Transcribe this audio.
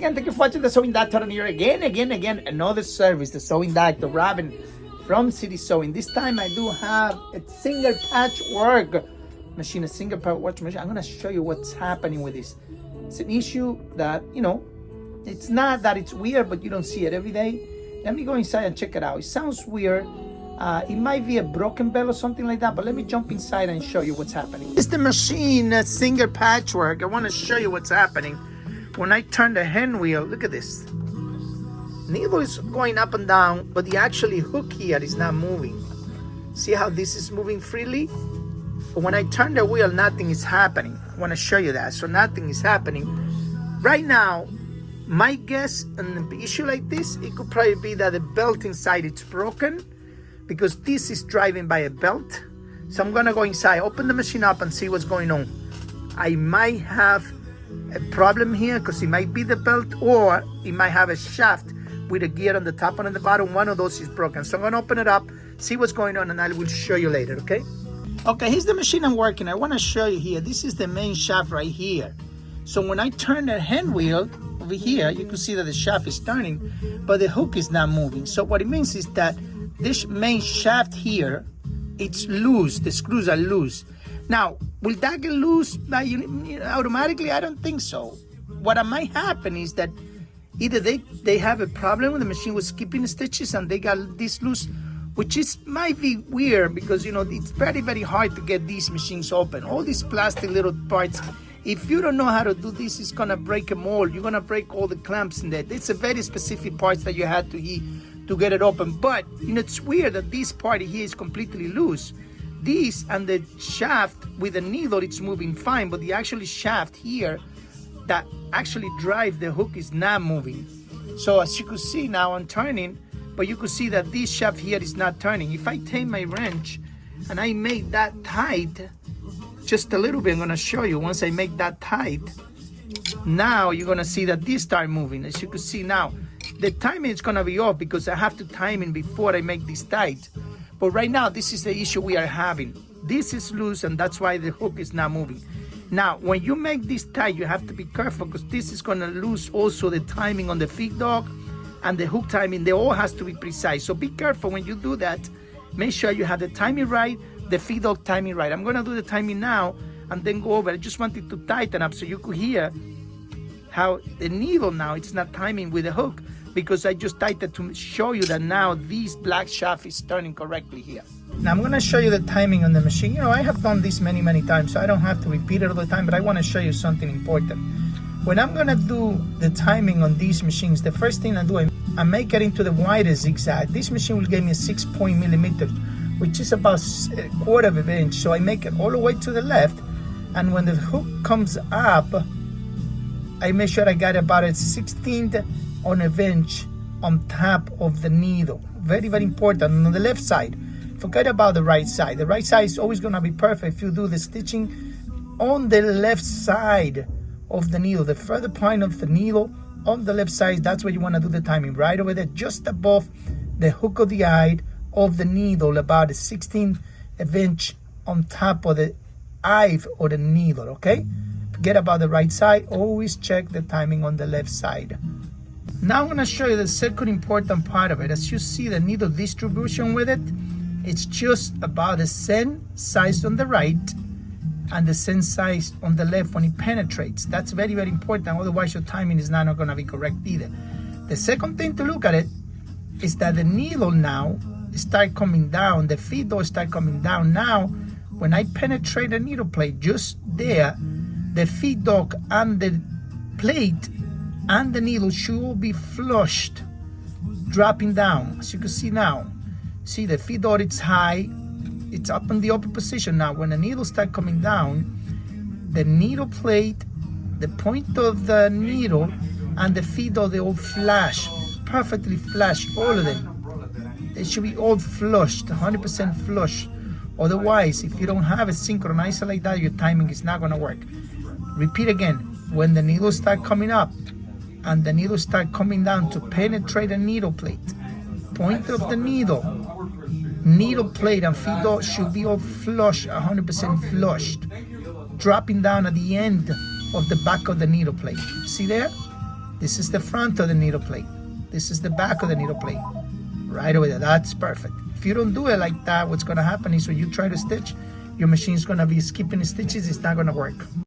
again, thank you for watching the Sewing Doctor, and here again, another service, the Sewing Doctor, Robin from City Sewing. This time I do have a single patchwork machine, a single patchwork machine. I'm gonna show you what's happening with this. It's an issue that, you know, it's not that it's weird, but you don't see it every day. Let me go inside and check it out. It sounds weird. It might be a broken bell or something like that, but let me jump inside and show you what's happening. It's the machine, a single patchwork. I want to show you what's happening. When I turn the hand wheel, look at this. Needle is going up and down, but the actually hook here is not moving. See how this is moving freely? But when I turn the wheel, nothing is happening. I want to show you that. So nothing is happening. Right now, my guess on an issue like this, it could probably be that the belt inside is broken, because this is driving by a belt. So I'm gonna go inside, open the machine up and see what's going on. I might have a problem here because it might be the belt, or it might have a shaft with a gear on the top and on the bottom. One of those is broken. So I'm gonna open it up, see what's going on, and I will show you later, okay? Okay, here's the machine I'm working. I wanna show you here. This is the main shaft right here. So when I turn the hand wheel over here, you can see that the shaft is turning, but the hook is not moving. So what it means is that this main shaft here, it's loose. The screws are loose. Now, will that get loose by automatically? I don't think so. What might happen is that either they have a problem with the machine with skipping stitches and they got this loose, which is might be weird because, you know, it's very, very hard to get these machines open. All these plastic little parts, if you don't know how to do this, it's gonna break a mold. You're gonna break all the clamps in there. It's a very specific parts that you had to get it open. But, you know, it's weird that this part here is completely loose. This and the shaft with the needle, it's moving fine, but the actually shaft here that actually drive the hook is not moving. So as you can see now, I'm turning, but you can see that this shaft here is not turning. If I take my wrench and I make that tight, just a little bit, I'm gonna show you. Once I make that tight, now you're gonna see that this start moving. As you can see now, the timing is gonna be off because I have to time it before I make this tight. But right now, this is the issue we are having. This is loose and that's why the hook is not moving. Now, when you make this tight, you have to be careful because this is gonna lose also the timing on the feed dog and the hook timing. They all has to be precise. So be careful when you do that. Make sure you have the timing right, the feed dog timing right. I'm gonna do the timing now and then go over. I just wanted to tighten up so you could hear how the needle now, it's not timing with the hook, because I just tightened to show you that now this black shaft is turning correctly here. Now I'm gonna show you the timing on the machine. You know, I have done this many, many times, so I don't have to repeat it all the time, but I wanna show you something important. When I'm gonna do the timing on these machines, the first thing I do, I make it into the widest zigzag. This machine will give me a 6 millimeters, which is about a quarter of an inch. So I make it all the way to the left, and when the hook comes up, I make sure I got about a 1/16 on an inch on top of the needle. Very, very important. On the left side, forget about the right side. The right side is always gonna be perfect if you do the stitching on the left side of the needle. The further point of the needle on the left side, that's where you wanna do the timing. Right over there, just above the hook of the eye of the needle, about a 1/16 inch on top of the eye or the needle, okay? Forget about the right side, always check the timing on the left side. Now I'm gonna show you the second important part of it. As you see the needle distribution with it, it's just about the same size on the right and the same size on the left when it penetrates. That's very, very important, otherwise your timing is not gonna be correct either. The second thing to look at it is that the needle now start coming down, the feed dog start coming down. Now, when I penetrate the needle plate, just there, the feed dog and the plate and the needle should all be flushed, dropping down. As you can see now, see the feed dog, it's high, it's up in the upper position. Now, when the needle start coming down, the needle plate, the point of the needle, and the feed dog, they all flash, perfectly flash, all of them. They should be all flushed, 100% flush. Otherwise, if you don't have it synchronized like that, your timing is not gonna work. Repeat again, when the needles start coming up and the needles start coming down to penetrate the needle plate, point of the needle plate and feed dog should be all flush, 100% flushed, dropping down at the end of the back of the needle plate. See there? This is the front of the needle plate. This is the back of the needle plate. Right over there. That's perfect. If you don't do it like that, what's going to happen is when you try to stitch, your machine's going to be skipping stitches. It's not going to work.